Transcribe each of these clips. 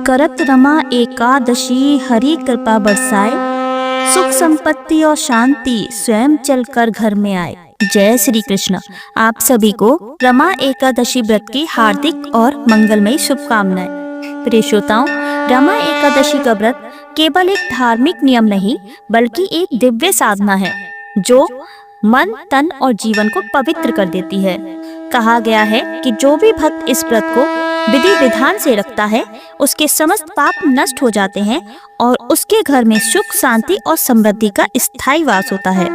करत रमा एकादशी हरि कृपा बरसाए, सुख संपत्ति और शांति स्वयं चलकर घर में आए। जय श्री कृष्ण। आप सभी को रमा एकादशी व्रत की हार्दिक और मंगलमयी शुभकामनाएं। प्रिय श्रोताओं, रमा एकादशी का व्रत केवल एक धार्मिक नियम नहीं बल्कि एक दिव्य साधना है जो मन, तन और जीवन को पवित्र कर देती है। कहा गया है कि जो भी भक्त इस व्रत को विधि विधान से रखता है उसके समस्त पाप नष्ट हो जाते हैं और उसके घर में सुख, शांति और समृद्धि का स्थायी वास होता है।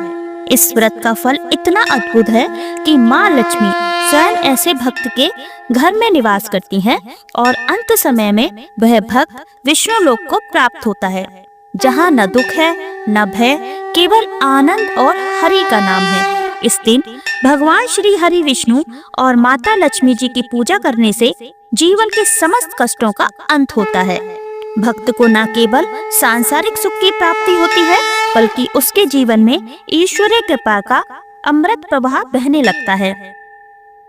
इस व्रत का फल इतना अद्भुत है कि माँ लक्ष्मी स्वयं ऐसे भक्त के घर में निवास करती हैं और अंत समय में वह भक्त विष्णु लोक को प्राप्त होता है, जहाँ न दुख है न भय, केवल आनंद और हरि का नाम है। इस दिन भगवान श्री हरि विष्णु और माता लक्ष्मी जी की पूजा करने से जीवन के समस्त कष्टों का अंत होता है। भक्त को न केवल सांसारिक सुख की प्राप्ति होती है बल्कि उसके जीवन में ईश्वरीय कृपा का अमृत प्रवाह बहने लगता है।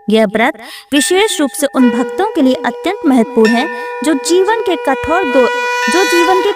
यह व्रत विशेष रूप से उन भक्तों के लिए अत्यंत महत्वपूर्ण है जो जीवन के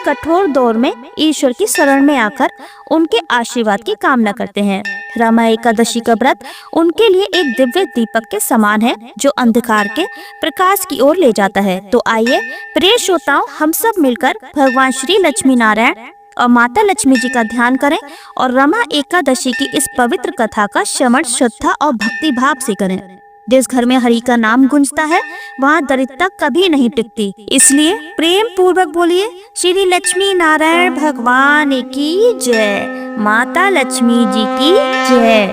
कठोर दौर में ईश्वर की शरण में आकर उनके आशीर्वाद की कामना करते हैं। रमा एकादशी का व्रत उनके लिए एक दिव्य दीपक के समान है जो अंधकार के प्रकाश की ओर ले जाता है। तो आइए प्रिय श्रोताओं, हम सब मिलकर भगवान श्री लक्ष्मी नारायण और माता लक्ष्मी जी का ध्यान करें और रमा एकादशी की इस पवित्र कथा का श्रवण श्रद्धा और भक्ति भाव से करें। जिस घर में हरि का नाम गूंजता है वहाँ दरिद्रता कभी नहीं टिकती। इसलिए प्रेम पूर्वक बोलिए, श्री लक्ष्मी नारायण भगवान की जय, माता लक्ष्मी जी की जय।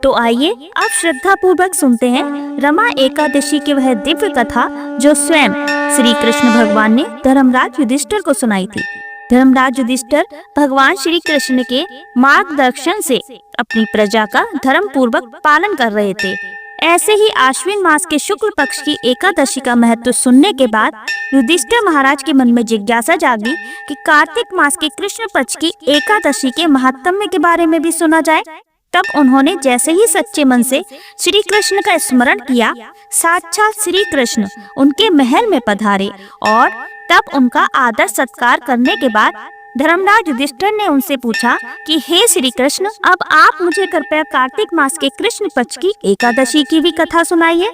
तो आइए अब श्रद्धा पूर्वक सुनते हैं रमा एकादशी की वह दिव्य कथा जो स्वयं श्री कृष्ण भगवान ने धर्मराज युधिष्ठिर को सुनाई थी। धर्मराज युधिष्ठिर भगवान श्री कृष्ण के मार्गदर्शन से अपनी प्रजा का धर्म पूर्वक पालन कर रहे थे। ऐसे ही आश्विन मास के शुक्ल पक्ष की एकादशी का महत्व सुनने के बाद युधिष्ठिर महाराज के मन में जिज्ञासा जागी कि कार्तिक मास के कृष्ण पक्ष की एकादशी के महात्म्य के बारे में भी सुना जाए। तब उन्होंने जैसे ही सच्चे मन से श्री कृष्ण का स्मरण किया, साक्षात श्री कृष्ण उनके महल में पधारे और तब उनका आदर सत्कार करने के बाद धर्मराज युधिष्ठिर ने उनसे पूछा कि हे श्री कृष्ण, अब आप मुझे कृपया कार्तिक मास के कृष्ण पक्ष की एकादशी की भी कथा सुनाइए।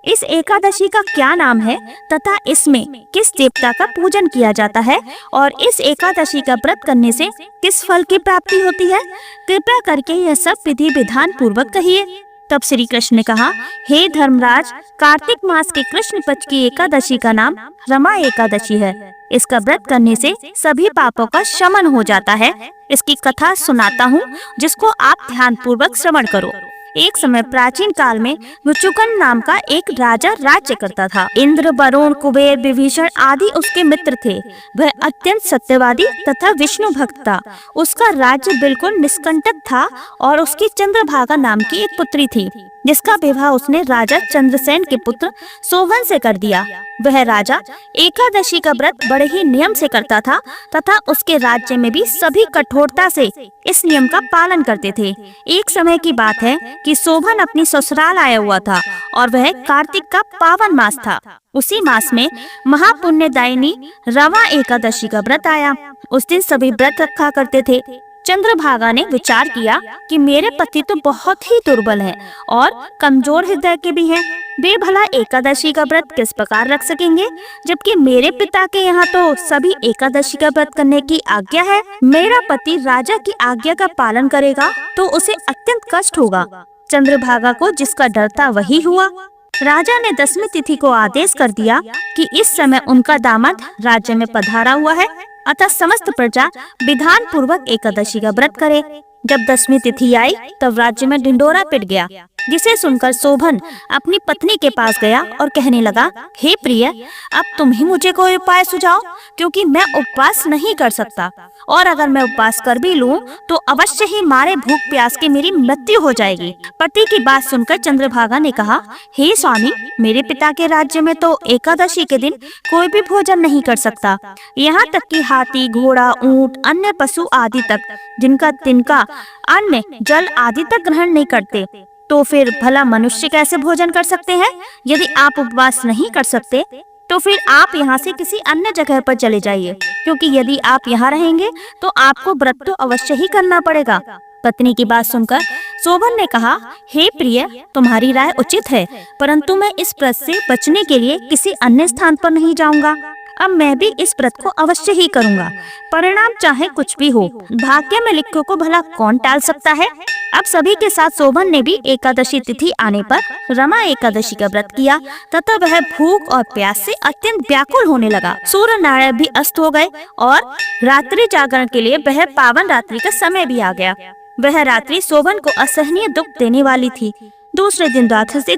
इस एकादशी का क्या नाम है तथा इसमें किस देवता का पूजन किया जाता है और इस एकादशी का व्रत करने से किस फल की प्राप्ति होती है, कृपया करके यह सब विधि विधान पूर्वक कहिए। तब श्री कृष्ण ने कहा, हे धर्मराज, कार्तिक मास के कृष्ण पक्ष की एकादशी का नाम रमा एकादशी है। इसका व्रत करने से सभी पापों का शमन हो जाता है। इसकी कथा सुनाता हूँ जिसको आप ध्यान पूर्वक श्रवण करो। एक समय प्राचीन काल में मुचुकुंद नाम का एक राजा राज्य करता था। इंद्र, वरुण, कुबेर, विभीषण आदि उसके मित्र थे। वह अत्यंत सत्यवादी तथा विष्णु भक्त था। उसका राज्य बिल्कुल निष्कंटक था और उसकी चंद्रभागा नाम की एक पुत्री थी जिसका विवाह उसने राजा चंद्रसेन के पुत्र शोभन से कर दिया। वह राजा एकादशी का व्रत बड़े ही नियम से करता था तथा उसके राज्य में भी सभी कठोरता से इस नियम का पालन करते थे। एक समय की बात है कि शोभन अपनी ससुराल आया हुआ था और वह कार्तिक का पावन मास था। उसी मास में महापुण्यदायिनी रमा एकादशी का व्रत आया। उस दिन सभी व्रत रखा करते थे। चंद्रभागा ने विचार किया कि मेरे पति तो बहुत ही दुर्बल हैं और कमजोर हृदय के भी हैं। वे भला एकादशी का व्रत किस प्रकार रख सकेंगे, जबकि मेरे पिता के यहाँ तो सभी एकादशी का व्रत करने की आज्ञा है। मेरा पति राजा की आज्ञा का पालन करेगा तो उसे अत्यंत कष्ट होगा। चंद्रभागा को जिसका डर था वही हुआ। राजा ने 10वीं तिथि को आदेश कर दिया कि इस समय उनका दामाद राज्य में पधारा हुआ है, अतः समस्त प्रजा विधान पूर्वक एकादशी का व्रत करे। जब 10वीं तिथि आई तब राज्य में ढिंडोरा पिट गया, जिसे सुनकर शोभन अपनी पत्नी के पास गया और कहने लगा, हे प्रिय, अब तुम ही मुझे कोई उपाय सुझाओ, क्योंकि मैं उपवास नहीं कर सकता और अगर मैं उपवास कर भी लूं तो अवश्य ही मारे भूख प्यास के मेरी मृत्यु हो जाएगी। पति की बात सुनकर चंद्रभागा ने कहा, हे स्वामी, मेरे पिता के राज्य में तो एकादशी के दिन कोई भी भोजन नहीं कर सकता। यहाँ तक कि हाथी, घोड़ा, ऊंट, अन्य पशु आदि तक जिनका तिनका अन्न, जल आदि तक ग्रहण नहीं करते, तो फिर भला मनुष्य कैसे भोजन कर सकते हैं? यदि आप उपवास नहीं कर सकते तो फिर आप यहाँ से किसी अन्य जगह पर चले जाइए, क्योंकि यदि आप यहाँ रहेंगे तो आपको व्रत तो अवश्य ही करना पड़ेगा। पत्नी की बात सुनकर शोभन ने कहा, हे प्रिय, तुम्हारी राय उचित है, परंतु मैं इस व्रत से बचने के लिए किसी अन्य स्थान पर नहीं जाऊंगा। अब मैं भी इस व्रत को अवश्य ही करूंगा, परिणाम चाहे कुछ भी हो। भाग्य में लिखे को भला कौन टाल सकता है। अब सभी के साथ शोभन ने भी एकादशी तिथि आने पर रमा एकादशी का व्रत किया तथा वह भूख और प्यास से अत्यंत व्याकुल होने लगा। सूर्य नारायण भी अस्त हो गए और रात्रि जागरण के लिए वह पावन रात्रि का समय भी आ गया। वह रात्रि शोभन को असहनीय दुख देने वाली थी। दूसरे दिन द्वादशी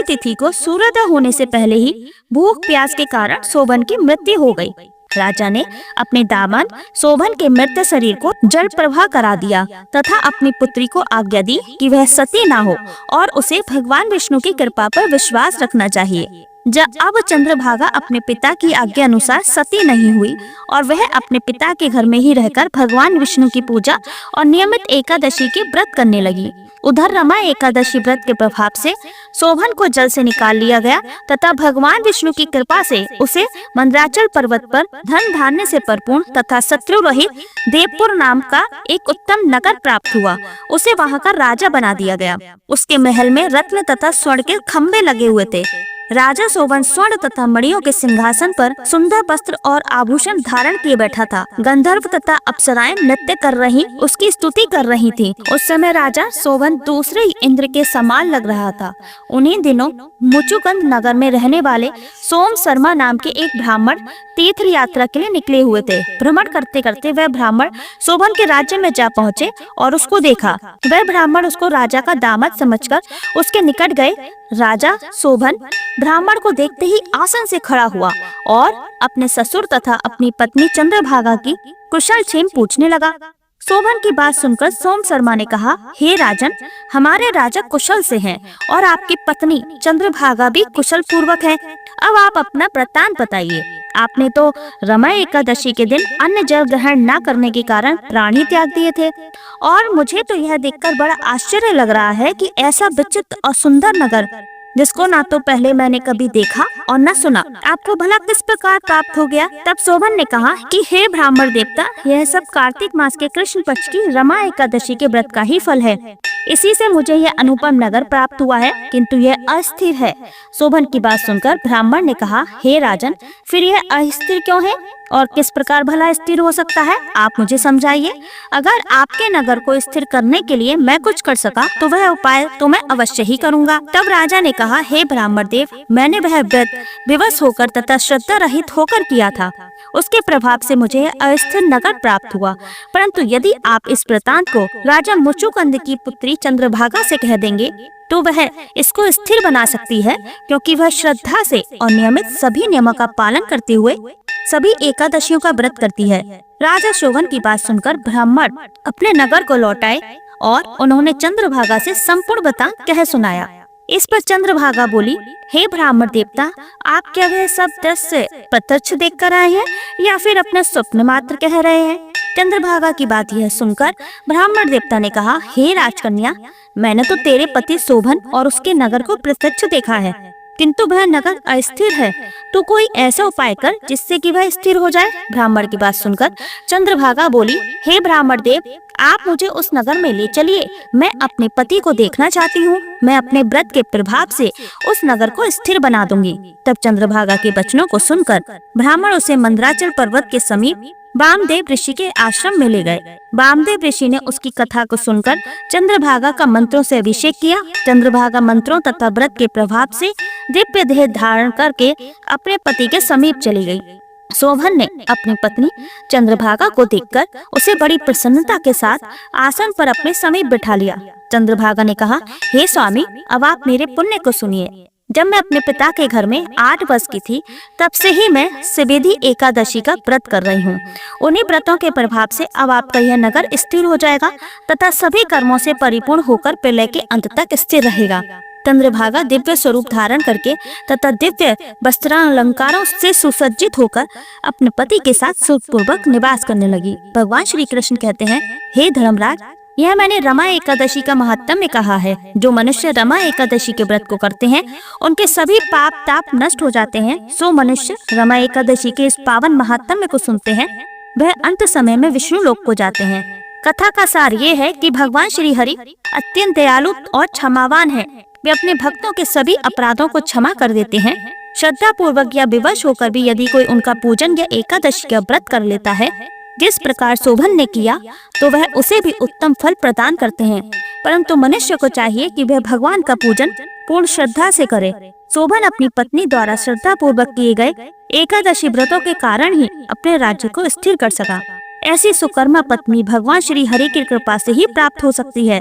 तिथि को सूर्योदय होने से पहले ही भूख प्यास के कारण शोभन की मृत्यु हो गई। राजा ने अपने दामाद शोभन के मृत शरीर को जल प्रवाह करा दिया तथा अपनी पुत्री को आज्ञा दी कि वह सती ना हो और उसे भगवान विष्णु की कृपा पर विश्वास रखना चाहिए। अब चंद्रभागा अपने पिता की आज्ञा अनुसार सती नहीं हुई और वह अपने पिता के घर में ही रहकर भगवान विष्णु की पूजा और नियमित एकादशी के व्रत करने लगी। उधर रमा एकादशी व्रत के प्रभाव से शोभन को जल से निकाल लिया गया तथा भगवान विष्णु की कृपा से उसे मंदराचल पर्वत पर धन धान्य से परिपूर्ण तथा शत्रु रहित देवपुर नाम का एक उत्तम नगर प्राप्त हुआ। उसे वहाँ का राजा बना दिया गया। उसके महल में रत्न तथा स्वर्ण के खंभे लगे हुए थे। राजा शोभन स्वर्ण तथा मणियों के सिंहासन पर सुंदर वस्त्र और आभूषण धारण किए बैठा था। गंधर्व तथा अप्सराएं नृत्य कर रही उसकी स्तुति कर रही थी। उस समय राजा शोभन दूसरे इंद्र के समान लग रहा था। उन्हीं दिनों मुचुकुंद नगर में रहने वाले सोम शर्मा नाम के एक ब्राह्मण तीर्थ यात्रा के लिए निकले हुए थे। भ्रमण करते करते वह ब्राह्मण शोभन के राज्य में जा पहुँचे और उसको देखा। वह ब्राह्मण उसको राजा का दामाद समझकर उसके निकट गए। राजा शोभन ब्राह्मण को देखते ही आसन से खड़ा हुआ और अपने ससुर तथा अपनी पत्नी चंद्रभागा की कुशल क्षेम पूछने लगा। शोभन की बात सुनकर सोम शर्मा ने कहा, हे राजन, हमारे राजा कुशल से हैं और आपकी पत्नी चंद्रभागा भी कुशल पूर्वक है। अब आप अपना वृत्तांत बताइए। आपने तो रमा एकादशी के दिन अन्न जल ग्रहण न करने के कारण प्राण ही त्याग दिए थे और मुझे तो यह देखकर बड़ा आश्चर्य लग रहा है कि ऐसा विचित्र और सुंदर नगर, जिसको ना तो पहले मैंने कभी देखा और न सुना, आपको भला किस प्रकार प्राप्त हो गया। तब शोभन ने कहा कि हे ब्राह्मण देवता, यह सब कार्तिक मास के कृष्ण पक्ष की रमा एकादशी के व्रत का ही फल है। इसी से मुझे यह अनुपम नगर प्राप्त हुआ है, किंतु यह अस्थिर है। शोभन की बात सुनकर ब्राह्मण ने कहा, हे राजन, फिर यह अस्थिर क्यों है और किस प्रकार भला स्थिर हो सकता है, आप मुझे समझाइए। अगर आपके नगर को स्थिर करने के लिए मैं कुछ कर सका तो वह उपाय तो मैं अवश्य ही करूंगा। तब राजा ने कहा, हे ब्राह्मण देव, मैंने वह व्रत विवश होकर तथा श्रद्धा रहित होकर किया था। उसके प्रभाव से मुझे अस्थिर नगर प्राप्त हुआ। परंतु यदि आप इस वृतांत को राजा मुचुकुंद की पुत्री चंद्रभागा से कह देंगे तो वह इसको स्थिर बना सकती है, क्योंकि वह श्रद्धा से और नियमित सभी नियमों का पालन करते हुए सभी एकादशियों का व्रत करती है। राजा शोभन की बात सुनकर ब्राह्मण अपने नगर को लौट आए और उन्होंने चंद्रभागा से संपूर्ण वृतांत कह सुनाया। इस पर चंद्रभागा बोली, हे ब्राह्मण देवता, आप क्या वह सब दृश्य प्रत्यक्ष देख कर आए हैं या फिर अपने स्वप्न मात्र कह रहे हैं। चंद्रभागा की बात यह सुनकर ब्राह्मण देवता ने कहा, हे राजकन्या, मैंने तो तेरे पति शोभन और उसके नगर को प्रत्यक्ष देखा है, किंतु वह नगर अस्थिर है। तो कोई ऐसा उपाय कर जिससे कि वह स्थिर हो जाए। ब्राह्मण की बात सुनकर चंद्रभागा बोली, हे ब्राह्मण देव, आप मुझे उस नगर में ले चलिए। मैं अपने पति को देखना चाहती हूँ। मैं अपने व्रत के प्रभाव से उस नगर को स्थिर बना दूंगी। तब चंद्रभागा के वचनों को सुनकर ब्राह्मण उसे मंदराचल पर्वत के समीप वामदेव ऋषि के आश्रम में ले गए। वामदेव ऋषि ने उसकी कथा को सुनकर चंद्रभागा का मंत्रों से अभिषेक किया। चंद्रभागा मंत्रों तथा व्रत के प्रभाव से दिव्य देह धारण करके अपने पति के समीप चली गई। शोभन ने अपनी पत्नी चंद्रभागा को देखकर उसे बड़ी प्रसन्नता के साथ आसन पर अपने समीप बिठा लिया। चंद्रभागा ने कहा, हे स्वामी, अब आप मेरे पुण्य को सुनिए। जब मैं अपने पिता के घर में 8 वर्ष की थी, तब से ही मैं सिबिधि एकादशी का व्रत कर रही हूँ। उन्हीं व्रतों के प्रभाव से अब आपका यह नगर स्थिर हो जाएगा तथा सभी कर्मों से परिपूर्ण होकर प्रलय के अंत तक स्थिर रहेगा। चंद्रभागा दिव्य स्वरूप धारण करके तथा दिव्य वस्त्रालंकारों से सुसज्जित होकर अपने पति के साथ सुखपूर्वक निवास करने लगी। भगवान श्री कृष्ण कहते हैं, हे धर्मराज, यह मैंने रमा एकादशी का महात्म्य में कहा है। जो मनुष्य रमा एकादशी के व्रत को करते हैं उनके सभी पाप ताप नष्ट हो जाते हैं। सो मनुष्य रमा एकादशी के इस पावन महात्म्य को सुनते हैं, वह अंत समय में विष्णु लोक को जाते हैं। कथा का सार ये है कि भगवान श्री हरि अत्यंत दयालु और क्षमावान है। वे अपने भक्तों के सभी अपराधों को क्षमा कर देते हैं। श्रद्धा पूर्वक या विवश होकर भी यदि कोई उनका पूजन या एकादशी का व्रत कर लेता है, जिस प्रकार शोभन ने किया, तो वह उसे भी उत्तम फल प्रदान करते हैं। परंतु मनुष्य को चाहिए कि वह भगवान का पूजन पूर्ण श्रद्धा से करे। शोभन अपनी पत्नी द्वारा श्रद्धा पूर्वक किए गए एकादशी व्रतों के कारण ही अपने राज्य को स्थिर कर सका। ऐसी सुकर्मा पत्नी भगवान श्री हरि की कृपा से ही प्राप्त हो सकती है।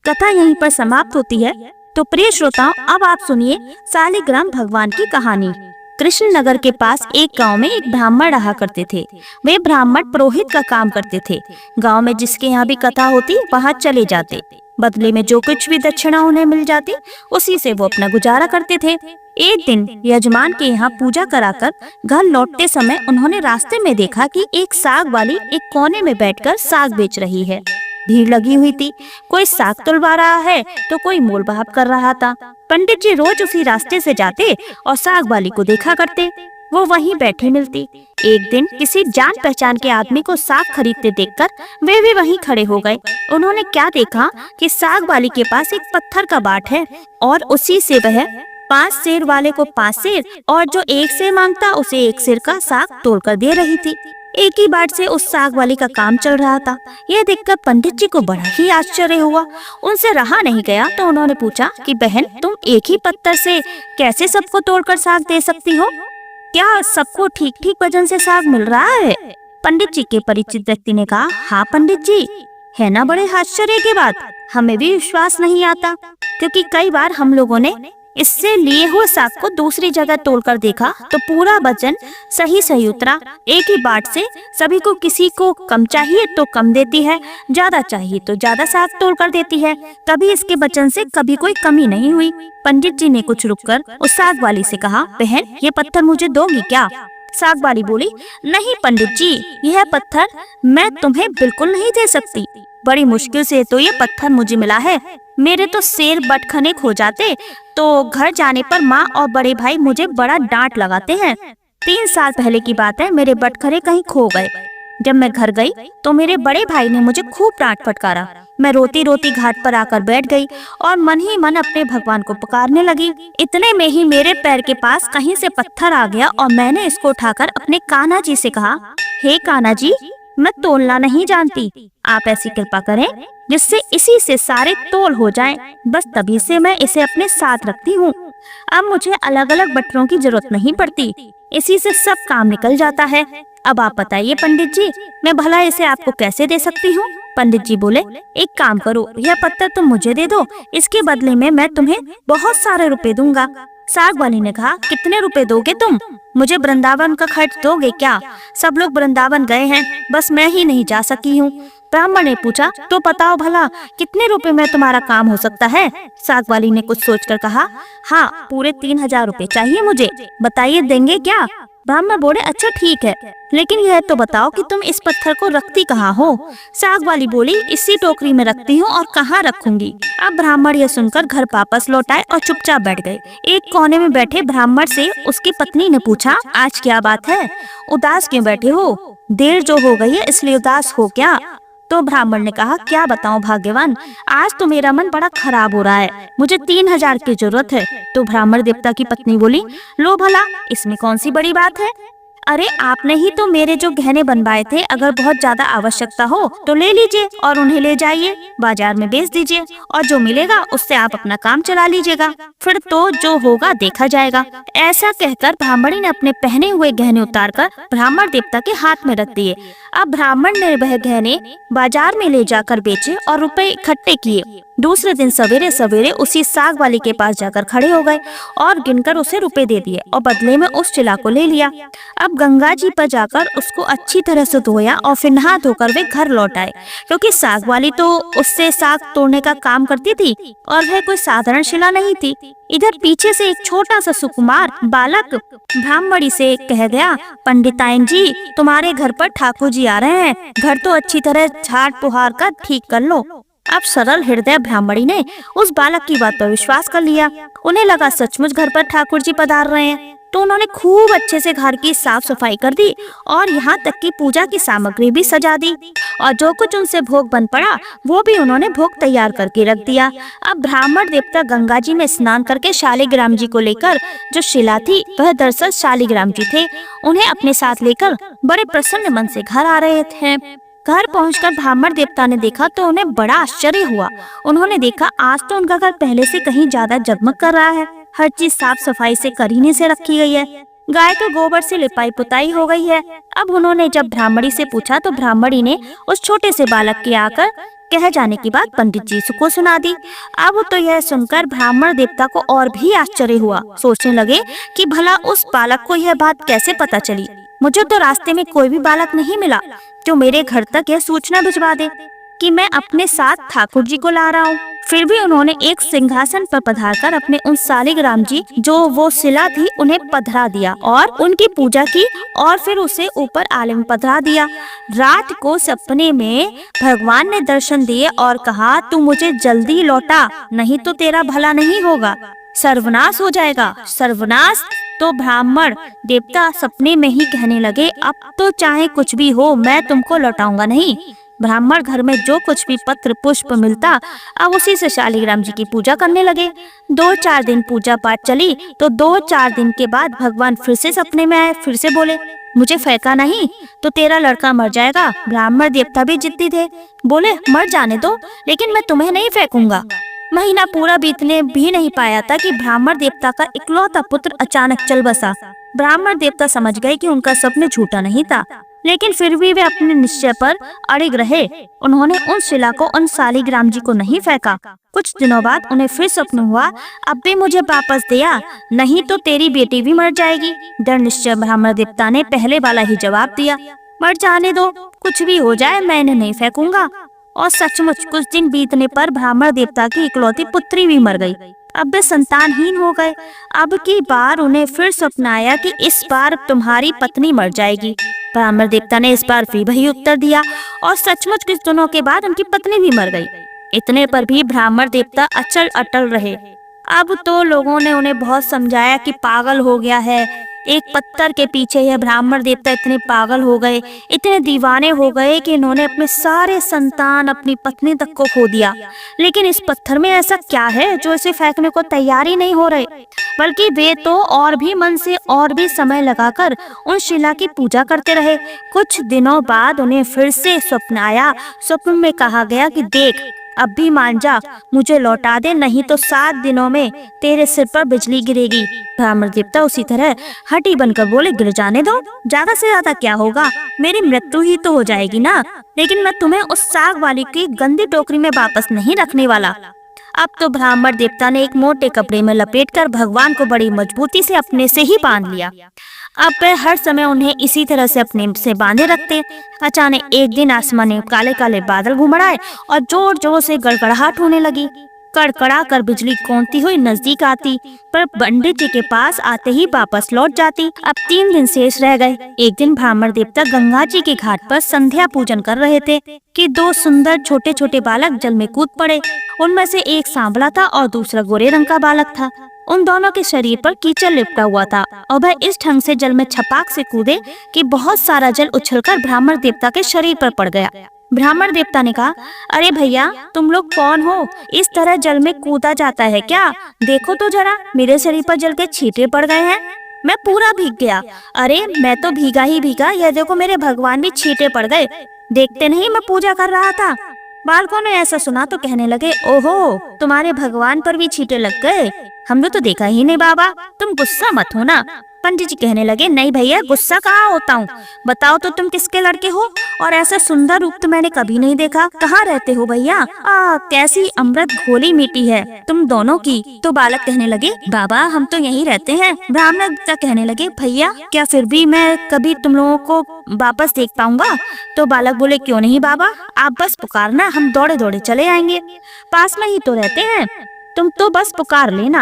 कथा यहीं पर समाप्त होती है। तो प्रिय श्रोताओं, अब आप सुनिए शालिग्राम भगवान की कहानी। कृष्णनगर के पास एक गांव में एक ब्राह्मण रहा करते थे। वे ब्राह्मण पुरोहित का काम करते थे। गांव में जिसके यहाँ भी कथा होती वहाँ चले जाते। बदले में जो कुछ भी दक्षिणा उन्हें मिल जाती उसी से वो अपना गुजारा करते थे। एक दिन यजमान के यहाँ पूजा कराकर घर लौटते समय उन्होंने रास्ते में देखा कि एक साग वाली एक कोने में बैठकर साग बेच रही है। भीड़ लगी हुई थी। कोई साग तुलवा रहा है तो कोई मोल भाव कर रहा था। पंडित जी रोज उसी रास्ते से जाते और साग वाली को देखा करते। वो वहीं बैठी मिलती। एक दिन किसी जान पहचान के आदमी को साग खरीदते देखकर वे भी वहीं खड़े हो गए। उन्होंने क्या देखा कि साग वाली के पास एक पत्थर का बाट है और उसी से वह 5 सेर वाले को 5 सेर और जो 1 सेर मांगता उसे 1 सेर का साग तोड़कर दे रही थी। एक ही बाट से उस साग वाली का काम चल रहा था। यह देखकर पंडित जी को बड़ा ही आश्चर्य हुआ। उनसे रहा नहीं गया तो उन्होंने पूछा कि बहन, तुम एक ही पत्थर से कैसे सबको तोड़कर साग दे सकती हो? क्या सबको ठीक ठीक वजन से साग मिल रहा है? पंडित जी के परिचित व्यक्ति ने कहा, हाँ पंडित जी, है ना बड़े आश्चर्य की बात। हमें भी विश्वास नहीं आता, क्योंकि कई बार हम लोगों ने इससे लिए हुए साग को दूसरी जगह तोड़कर देखा तो पूरा वजन सही सही उतरा। एक ही बाट से सभी को, किसी को कम चाहिए तो कम देती है, ज्यादा चाहिए तो ज्यादा साग तोड़कर देती है। कभी इसके वजन से कभी कोई कमी नहीं हुई। पंडित जी ने कुछ रुककर उस साग वाली से कहा, बहन, ये पत्थर मुझे दोगी क्या? साग वाली बोली, नहीं पंडित जी, यह पत्थर मैं तुम्हें बिल्कुल नहीं दे सकती। बड़ी मुश्किल से तो ये पत्थर मुझे मिला है। मेरे तो सेर बटखने खो जाते तो घर जाने पर माँ और बड़े भाई मुझे बड़ा डांट लगाते हैं। 3 साल पहले की बात है, मेरे बटखरे कहीं खो गए। जब मैं घर गई तो मेरे बड़े भाई ने मुझे खूब डांट फटकारा। मैं रोती रोती घाट पर आकर बैठ गई और मन ही मन अपने भगवान को पुकारने लगी। इतने में ही मेरे पैर के पास कहीं से पत्थर आ गया और मैंने इसको उठाकर अपने कान्हा जी से कहा, हे कान्हा जी, मैं तोलना नहीं जानती, आप ऐसी कृपा करें जिससे इसी से सारे तोल हो जाएं। बस तभी से मैं इसे अपने साथ रखती हूँ। अब मुझे अलग अलग बटरों की जरूरत नहीं पड़ती, इसी से सब काम निकल जाता है। अब आप बताइए पंडित जी, मैं भला इसे आपको कैसे दे सकती हूँ? पंडित जी बोले, एक काम करो, यह पत्थर तुम मुझे दे दो, इसके बदले में मैं तुम्हें बहुत सारे रुपए दूंगा। साग वाली ने कहा, कितने रुपए दोगे तुम? मुझे वृंदावन का खर्च दोगे क्या? सब लोग वृंदावन गए हैं, बस मैं ही नहीं जा सकी हूँ। ब्राह्मण ने पूछा, तो बताओ भला कितने रुपए में तुम्हारा काम हो सकता है? साग वाली ने कुछ सोचकर कहा, हाँ, पूरे 3000 रुपए चाहिए मुझे, बताइए देंगे क्या? ब्राह्मण बोले, अच्छा ठीक है, लेकिन यह तो बताओ कि तुम इस पत्थर को रखती कहाँ हो? साग वाली बोली, इसी टोकरी में रखती हूँ, और कहाँ रखूंगी? अब ब्राह्मण यह सुनकर घर वापस लौट आए और चुपचाप बैठ गए। एक कोने में बैठे ब्राह्मण से उसकी पत्नी ने पूछा, आज क्या बात है, उदास क्यों बैठे हो? देर जो हो गई है इसलिए उदास हो क्या? तो ब्राह्मण ने कहा, क्या बताऊं भाग्यवान, आज तो मेरा मन बड़ा खराब हो रहा है, मुझे 3000 की जरूरत है। तो ब्राह्मण देवता की पत्नी बोली, लो भला, इसमें कौन सी बड़ी बात है? अरे आपने ही तो मेरे जो गहने बनवाए थे, अगर बहुत ज्यादा आवश्यकता हो तो ले लीजिए और उन्हें ले जाइए, बाजार में बेच दीजिए, और जो मिलेगा उससे आप अपना काम चला लीजिएगा, फिर तो जो होगा देखा जाएगा। ऐसा कहकर ब्राह्मणी ने अपने पहने हुए गहने उतारकर ब्राह्मण देवता के हाथ में रख दिए। अब ब्राह्मण ने वह गहने बाजार में ले जाकर बेचे और रुपए इकट्ठे किए। दूसरे दिन सवेरे सवेरे उसी साग वाली के पास जाकर खड़े हो गए और गिनकर उसे रुपए दे दिए और बदले में उस चिला को ले लिया। अब गंगा जी पर जाकर उसको अच्छी तरह से धोया और फिर नहा धोकर वे घर लौट आए, क्योंकि साग वाली तो उससे साग तोड़ने का काम करती थी और वह कोई साधारण शिला नहीं थी। इधर पीछे से एक छोटा सा सुकुमार बालक ब्राह्मणी से कह गया, पंडिताइन जी, तुम्हारे घर पर ठाकुर जी आ रहे हैं, घर तो अच्छी तरह झाड़ पुहार कर ठीक कर लो। अब सरल हृदय ब्राह्मणी ने उस बालक की बात पर विश्वास कर लिया। उन्हें लगा सचमुच घर पर ठाकुर जी पधार रहे हैं, तो उन्होंने खूब अच्छे से घर की साफ सफाई कर दी और यहाँ तक कि पूजा की सामग्री भी सजा दी और जो कुछ उनसे भोग बन पड़ा वो भी उन्होंने भोग तैयार करके रख दिया। अब ब्राह्मण देवता गंगा जी में स्नान करके शालिग्राम जी को लेकर, जो शिला थी वह दरअसल शालिग्राम जी थे, उन्हें अपने साथ लेकर बड़े प्रसन्न मन से घर आ रहे थे। घर पहुंचकर ब्राह्मण देवता ने देखा तो उन्हें बड़ा आश्चर्य हुआ। उन्होंने देखा आज तो उनका घर पहले से कहीं ज्यादा जगमग कर रहा है। हर चीज साफ सफाई से करीने से रखी गई है, गाय के गोबर से लिपाई पुताई हो गई है। अब उन्होंने जब ब्राह्मणी से पूछा तो ब्राह्मणी ने उस छोटे से बालक के आकर कह जाने की बात पंडित जी को सुना दी। अब तो यह सुनकर ब्राह्मण देवता को और भी आश्चर्य हुआ। सोचने लगे कि भला उस बालक को यह बात कैसे पता चली। मुझे तो रास्ते में कोई भी बालक नहीं मिला जो मेरे घर तक यह सूचना भिजवा दे कि मैं अपने साथ ठाकुर जी को ला रहा हूँ। फिर भी उन्होंने एक सिंहासन पर पधारकर अपने उन शालिग्राम जी जो वो शिला थी उन्हें पधरा दिया और उनकी पूजा की और फिर उसे ऊपर आले में पधरा दिया। रात को सपने में भगवान ने दर्शन दिए और कहा, तू मुझे जल्दी लौटा, नहीं तो तेरा भला नहीं होगा, सर्वनाश हो जाएगा, सर्वनाश। तो ब्राह्मण देवता सपने में ही कहने लगे, अब तो चाहे कुछ भी हो मैं तुमको लौटाऊंगा नहीं। ब्राह्मण घर में जो कुछ भी पत्र पुष्प मिलता अब उसी से शालिग्राम जी की पूजा करने लगे। 2-4 दिन पूजा पाठ चली तो 2-4 दिन के बाद भगवान फिर से सपने में आए। फिर से बोले, मुझे फेंका नहीं तो तेरा लड़का मर जाएगा। ब्राह्मण देवता भी जिद्दी थे, बोले मर जाने दो लेकिन मैं तुम्हें नहीं फेंकूंगा। महीना पूरा बीतने भी नहीं पाया था कि ब्राह्मण देवता का इकलौता पुत्र अचानक चल बसा। ब्राह्मण देवता समझ गए कि उनका सपना झूठा नहीं था, लेकिन फिर भी वे अपने निश्चय पर अड़िग रहे। उन्होंने उन शिला को उन शालिग्राम जी को नहीं फेंका। कुछ दिनों बाद उन्हें फिर स्वप्न हुआ, अब भी मुझे वापस दिया, नहीं तो तेरी बेटी भी मर जाएगी। दृढ़ निश्चय ब्राह्मण देवता ने पहले वाला ही जवाब दिया, मर जाने दो, कुछ भी हो जाए मैं इन्हें नहीं फेंकूंगा। और सचमुच कुछ दिन बीतने पर ब्राह्मण देवता की इकलौती पुत्री भी मर गई। अब वे संतानहीन हो गए। अब की बार उन्हें फिर स्वप्न आया कि इस बार तुम्हारी पत्नी मर जाएगी। ब्राह्मण देवता ने इस बार भी वही उत्तर दिया और सचमुच कुछ दिनों के बाद उनकी पत्नी भी मर गई। इतने पर भी ब्राह्मण देवता अचल अटल रहे। अब तो लोगों ने उन्हें बहुत समझाया कि पागल हो गया है। एक पत्थर के पीछे यह ब्राह्मण देवता इतने पागल हो गए, इतने दीवाने हो गए कि इन्होंने अपने सारे संतान, अपनी पत्नी तक को खो दिया। लेकिन इस पत्थर में ऐसा क्या है जो इसे फेंकने को तैयार ही नहीं हो रहे, बल्कि वे तो और भी मन से और भी समय लगाकर उन शिला की पूजा करते रहे। कुछ दिनों बाद उन्हें फिर से स्वप्न आया। स्वप्न में कहा गया कि देख, अब भी मान जा, मुझे लौटा दे, नहीं तो 7 दिनों में तेरे सिर पर बिजली गिरेगी। ब्राह्मण देवता उसी तरह हठी बनकर बोले, गिर जाने दो, ज्यादा से ज्यादा क्या होगा, मेरी मृत्यु ही तो हो जाएगी ना, लेकिन मैं तुम्हें उस साग वाली की गंदी टोकरी में वापस नहीं रखने वाला। अब तो ब्राह्मण देवता ने एक मोटे कपड़े में लपेटकर भगवान को बड़ी मजबूती से अपने से ही बांध लिया। अब वे हर समय उन्हें इसी तरह से अपने से बांधे रखते। अचानक एक दिन आसमान में काले काले बादल घुमड़ आए और जोर जोर से गड़गड़ाहट होने लगी। कड़कड़ा कर बिजली कौंती हुई नजदीक आती, पर पंडित जी के पास आते ही वापस लौट जाती। अब 3 दिन शेष रह गए। एक दिन ब्राह्मण देवता गंगा जी के घाट पर संध्या पूजन कर रहे थे कि 2 सुंदर छोटे छोटे बालक जल में कूद पड़े। उनमें से एक सांवला था और दूसरा गोरे रंग का बालक था। उन दोनों के शरीर पर कीचड़ लिपटा हुआ था और वह इस ढंग से जल में छपाक से कूदे कि बहुत सारा जल उछलकर ब्राह्मण देवता के शरीर पर पड़ गया। ब्राह्मण देवता ने कहा, अरे भैया, तुम लोग कौन हो, इस तरह जल में कूदा जाता है क्या? देखो तो जरा, मेरे शरीर पर जल के छींटे पड़ गए हैं, मैं पूरा भीग गया। अरे मैं तो भीगा ही भीगा, यह देखो मेरे भगवान भी छींटे पड़ गए, देखते नहीं मैं पूजा कर रहा था। बालकों ने ऐसा सुना तो कहने लगे, ओहो, तुम्हारे भगवान पर भी छींटे लग गए, हमने तो देखा ही नहीं बाबा, तुम गुस्सा मत हो ना। पंडित जी कहने लगे, नहीं भैया, गुस्सा कहाँ होता हूँ, बताओ तो तुम किसके लड़के हो, और ऐसा सुंदर रूप तो मैंने कभी नहीं देखा, कहाँ रहते हो भैया? कैसी अमृत घोली मीठी है तुम दोनों की। तो बालक कहने लगे, बाबा हम तो यहीं रहते हैं। ब्राह्मण कहने लगे, भैया क्या फिर भी मैं कभी तुम लोगों को वापस देख पाऊंगा? तो बालक बोले, क्यों नहीं बाबा, आप बस पुकारना, हम दौड़े दौड़े चले आएंगे, पास में ही तो रहते हैं। तुम तो बस पुकार लेना।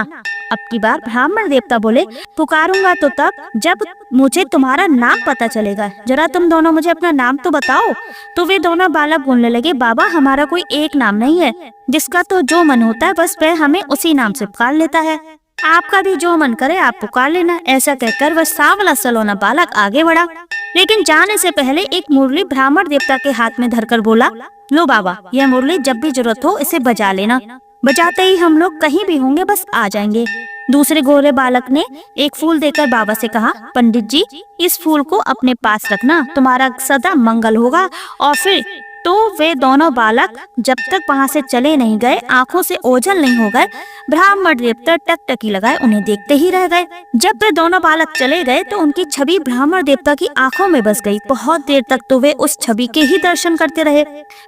अब की बार ब्राह्मण देवता बोले, पुकारूंगा तो तब जब मुझे तुम्हारा नाम पता चलेगा। जरा तुम दोनों मुझे अपना नाम तो बताओ। तो वे दोनों बालक बोलने लगे, बाबा हमारा कोई एक नाम नहीं है, जिसका तो जो मन होता है बस वह हमें उसी नाम से पुकार लेता है। आपका भी जो मन करे आप पुकार लेना। ऐसा कहकर वह सांवला सलोना बालक आगे बढ़ा, लेकिन जाने से पहले एक मुरली ब्राह्मण देवता के हाथ में धरकर बोला, लो बाबा, यह मुरली जब भी जरूरत हो इसे बजा लेना। बजाते ही हम लोग कहीं भी होंगे बस आ जाएंगे। दूसरे गोरे बालक ने एक फूल देकर बाबा से कहा, पंडित जी इस फूल को अपने पास रखना, तुम्हारा सदा मंगल होगा। और फिर तो वे दोनों बालक जब तक वहाँ से चले नहीं गए, आंखों से ओझल नहीं हो गए, ब्राह्मण देवता टकटकी लगाए उन्हें देखते ही रह गए। जब वे दोनों बालक चले गए तो उनकी छवि ब्राह्मण देवता की आंखों में बस गई। बहुत देर तक तो वे उस छवि के ही दर्शन करते रहे।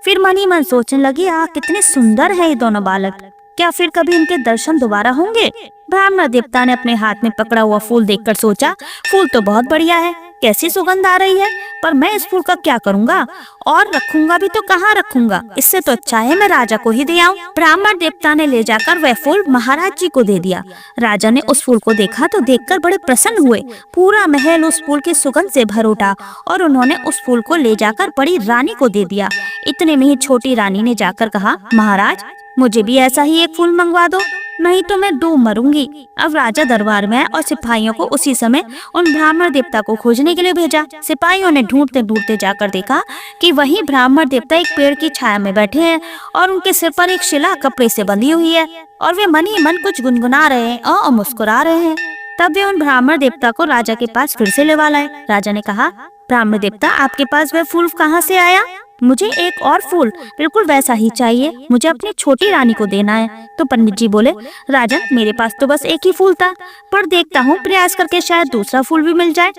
फिर मन ही मन सोचने लगे, कितने सुंदर है ये दोनों बालक, क्या फिर कभी इनके दर्शन दोबारा होंगे? ब्राह्मण देवता ने अपने हाथ में पकड़ा हुआ फूल देखकर सोचा, फूल तो बहुत बढ़िया है, कैसी सुगंध आ रही है, पर मैं इस फूल का क्या करूंगा और रखूंगा भी तो कहाँ रखूंगा? इससे तो अच्छा है मैं राजा को ही दे आऊं। ब्राह्मण देवता ने ले जाकर वह फूल महाराज जी को दे दिया। राजा ने उस फूल को देखा तो देखकर बड़े प्रसन्न हुए। पूरा महल उस फूल की सुगंध से भर उठा और उन्होंने उस फूल को ले जाकर बड़ी रानी को दे दिया। इतने में ही छोटी रानी ने जाकर कहा, महाराज मुझे भी ऐसा ही एक फूल मंगवा दो, नहीं तो मैं डूब मरूंगी। अब राजा दरबार में और सिपाहियों को उसी समय उन ब्राह्मण देवता को खोजने के लिए भेजा। सिपाहियों ने ढूंढते ढूंढते जाकर देखा कि वही ब्राह्मण देवता एक पेड़ की छाया में बैठे हैं और उनके सिर पर एक शिला कपड़े से बंधी हुई है और वे मन ही मन कुछ गुनगुना रहे हैं और मुस्कुरा रहे हैं। तब वे उन ब्राह्मण देवता को राजा के पास फिर से लेवा लाए। राजा ने कहा, ब्राह्मण देवता आपके पास वह फूल कहाँ से आया? मुझे एक और फूल बिल्कुल वैसा ही चाहिए, मुझे अपनी छोटी रानी को देना है। तो पंडित जी बोले, राजन मेरे पास तो बस एक ही फूल था, पर देखता हूँ प्रयास करके शायद दूसरा फूल भी मिल जाए।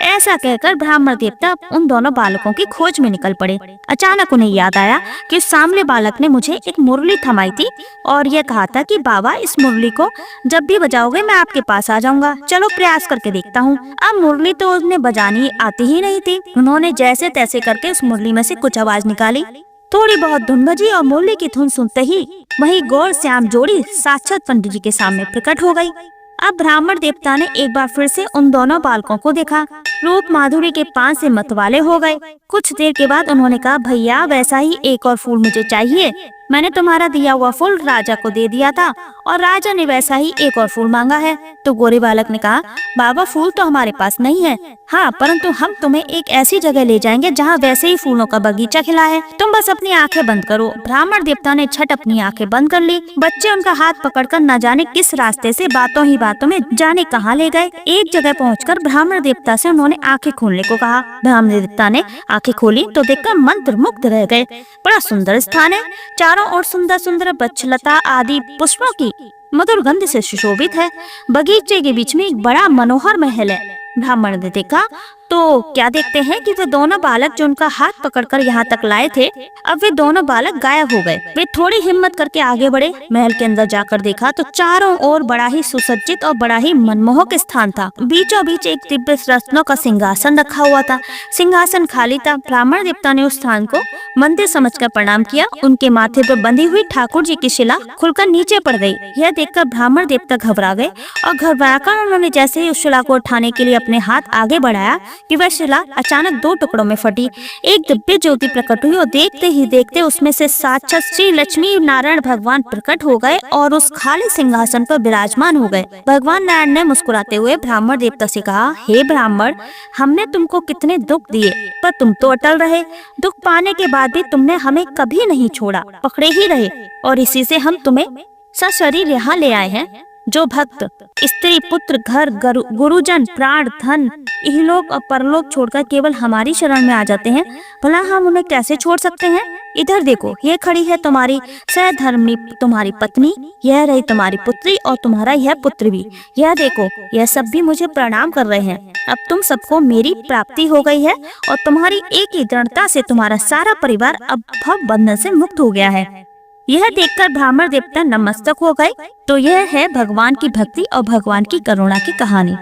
ऐसा कहकर ब्राह्मण देवता उन दोनों बालकों की खोज में निकल पड़े। अचानक उन्हें याद आया कि सामने बालक ने मुझे एक मुरली थमाई थी और यह कहा था कि बाबा इस मुरली को जब भी बजाओगे मैं आपके पास आ जाऊंगा, चलो प्रयास करके देखता हूँ। अब मुरली तो उन्हें बजानी आती ही नहीं थी। उन्होंने जैसे तैसे करके उस मुरली में से कुछ आवाज निकाली, थोड़ी बहुत धुन बजी और मुरली की धुन सुनते ही वही गौर श्याम जोड़ी साक्षात पंडित जी के सामने प्रकट हो गई। अब ब्राह्मण देवता ने एक बार फिर से उन दोनों बालकों को देखा, रूप माधुरी के पान से मतवाले हो गए। कुछ देर के बाद उन्होंने कहा, भैया वैसा ही एक और फूल मुझे चाहिए, मैंने तुम्हारा दिया हुआ फूल राजा को दे दिया था और राजा ने वैसा ही एक और फूल मांगा है। तो गोरे बालक ने कहा, बाबा फूल तो हमारे पास नहीं है, हाँ परंतु हम तुम्हें एक ऐसी जगह ले जाएंगे जहाँ वैसे ही फूलों का बगीचा खिला है, तुम बस अपनी आंखें बंद करो। ब्राह्मण देवता ने छट अपनी आंखें बंद कर ली। बच्चे उनका हाथ पकड़कर न जाने किस रास्ते से बातों ही बातों में जाने कहाँ ले गए। एक जगह पहुंचकर ब्राह्मण देवता से उन्होंने आंखें खोलने को कहा। ब्राह्मण देवता ने आंखें खोली तो देखकर मंत्र मुग्ध रह गए। बड़ा सुंदर स्थान है, चारों ओर सुंदर सुंदर वृक्षलता आदि पुष्पों की मधुर गंध से सुशोभित है। बगीचे के बीच में एक बड़ा मनोहर महल है। ब्राह्मण ने देखा तो क्या देखते हैं कि वे दोनों बालक जो उनका हाथ पकड़कर यहाँ तक लाए थे, अब वे दोनों बालक गायब हो गए। वे थोड़ी हिम्मत करके आगे बढ़े। महल के अंदर जाकर देखा तो चारों ओर बड़ा ही सुसज्जित और बड़ा ही मनमोहक स्थान था। बीचों बीच एक दिव्य रत्नों का सिंहासन रखा हुआ था। सिंहासन खाली था। ब्राह्मण देवता ने उस स्थान को मंदिर समझकर प्रणाम किया। उनके माथे पर बंधी हुई ठाकुर जी की शिला खुलकर नीचे पड़ गई। यह देखकर ब्राह्मण देवता घबरा गए और घबराकर उन्होंने जैसे ही उस शिला को उठाने के लिए अपने हाथ आगे बढ़ाया कि वह शिला अचानक दो टुकड़ों में फटी। एक दिव्य ज्योति प्रकट हुई और देखते ही देखते उसमें से साक्षात श्री लक्ष्मी नारायण भगवान प्रकट हो गए और उस खाली सिंहासन पर विराजमान हो गए। भगवान नारायण ने मुस्कुराते हुए ब्राह्मण देवता से कहा, हे ब्राह्मण, हमने तुमको कितने दुख दिए पर तुम तो अटल रहे। दुख पाने के बाद भी तुमने हमें कभी नहीं छोड़ा, पकड़े ही रहे और इसी से हम तुम्हें सशरीर यहाँ ले आए हैं। जो भक्त स्त्री पुत्र घर गुरुजन प्राण धन इहलोक और परलोक छोड़कर केवल हमारी शरण में आ जाते हैं, भला हम उन्हें कैसे छोड़ सकते हैं? इधर देखो, ये खड़ी है तुम्हारी सहधर्मिणी तुम्हारी पत्नी, यह रही तुम्हारी पुत्री और तुम्हारा यह पुत्र भी। यह देखो, यह सब भी मुझे प्रणाम कर रहे हैं। अब तुम सबको मेरी प्राप्ति हो गई है और तुम्हारी एक ही दृढ़ता से तुम्हारा सारा परिवार अब भव बंधन से मुक्त हो गया है। यह देखकर ब्राह्मण देवता नतमस्तक हो गए। तो यह है भगवान की भक्ति और भगवान की करुणा की कहानी।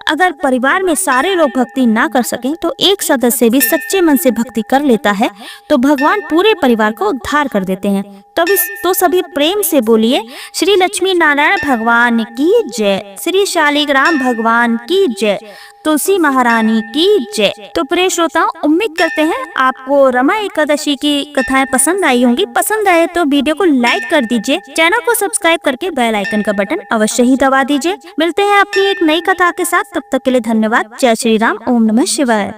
अगर परिवार में सारे लोग भक्ति ना कर सकें तो एक सदस्य भी सच्चे मन से भक्ति कर लेता है तो भगवान पूरे परिवार को उद्धार कर देते हैं। तो सभी प्रेम से बोलिए श्री लक्ष्मी नारायण भगवान की जय, श्री शालिग्राम भगवान की जय, तुलसी महारानी की जय। तो प्रिय श्रोताओं, उम्मीद करते हैं आपको रमा एकादशी की कथाएं पसंद आई होंगी। पसंद आए तो वीडियो को लाइक कर दीजिए, चैनल को सब्सक्राइब करके बेल आइकन का बटन अवश्य ही दबा दीजिए। मिलते हैं अपनी एक नई कथा के साथ, तब तक के लिए धन्यवाद। जय श्री राम, ओम नमः शिवाय।